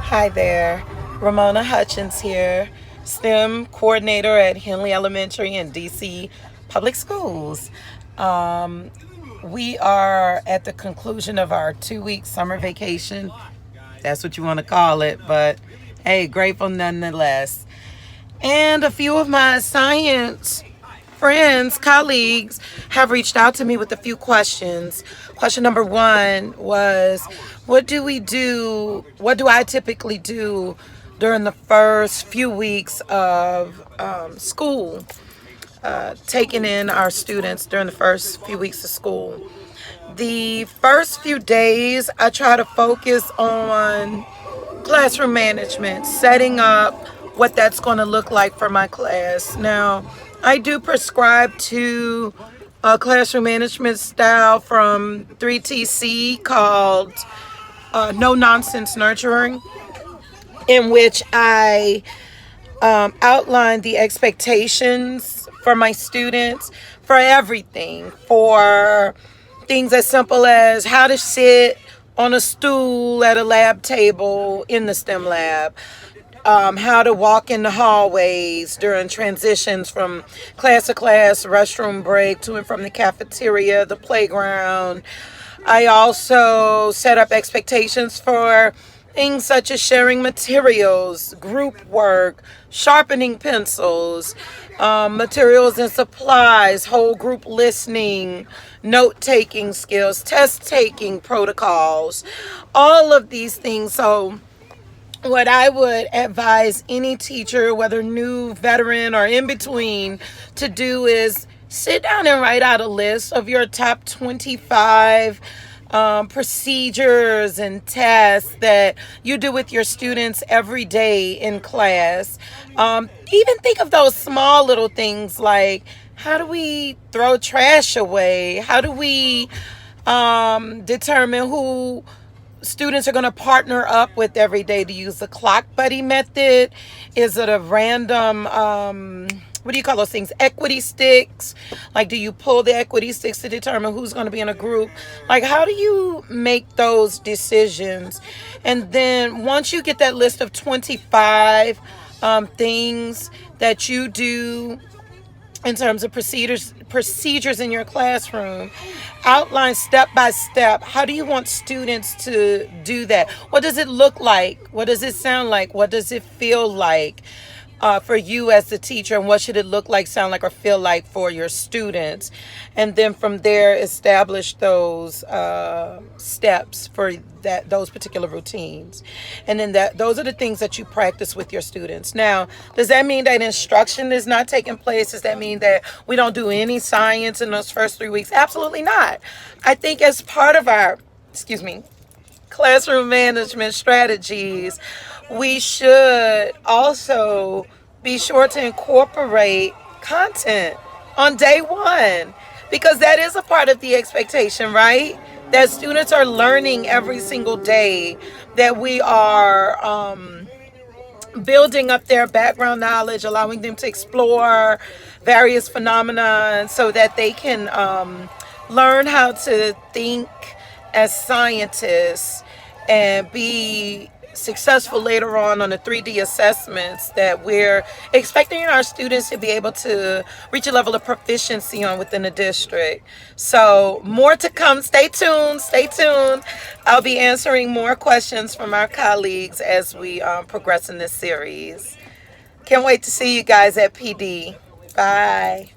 Hi there, Ramona Hutchins here, STEM coordinator at Henley Elementary in DC Public Schools. Um, we are at the conclusion of our 2 week summer vacation. That's what you want to call it, but hey, grateful nonetheless. And a few of my science friends, colleagues have reached out to me with a few questions. Question number one was, what do we do? What do I typically do during the first few weeks of school? Taking in our students during the first few weeks of school. The first few days, I try to focus on classroom management, setting up what that's going to look like for my class. Now, I do prescribe to a classroom management style from 3TC called No Nonsense Nurturing, in which I outline the expectations for my students for everything, for things as simple as how to sit on a stool at a lab table in the STEM lab, how to walk in the hallways during transitions from class to class, restroom break, to and from the cafeteria, the playground. I also set up expectations for things such as sharing materials, group work, sharpening pencils, materials and supplies, whole group listening, note taking skills, test taking protocols, all of these things. So, what I would advise any teacher, whether new, veteran, or in between, to do is sit down and write out a list of your top 25 procedures and tests that you do with your students every day in class. Even think of those small little things like, how do we throw trash away? How do we determine who students are going to partner up with every day to use the clock buddy method? Is it a random, what do you call those things? Equity sticks? Like, do you pull the equity sticks to determine who's going to be in a group? Like, how do you make those decisions? And then once you get that list of 25 things that you do in terms of procedures in your classroom, outline step by step, how do you want students to do that? What does it look like? What does it sound like? What does it feel like for you as the teacher? And what should it look like, sound like, or feel like for your students? And then from there, establish those steps for those particular routines. And then those are the things that you practice with your students. Now, does that mean that instruction is not taking place? Does that mean that we don't do any science in those first 3 weeks? Absolutely not. I think as part of our, classroom management strategies, we should also be sure to incorporate content on day one, because that is a part of the expectation, right? That students are learning every single day, that we are building up their background knowledge, allowing them to explore various phenomena so that they can learn how to think as scientists and be successful later on the 3D assessments that we're expecting our students to be able to reach a level of proficiency on within the district. So more to come. Stay tuned. Stay tuned. I'll be answering more questions from our colleagues as we progress in this series. Can't wait to see you guys at PD. Bye.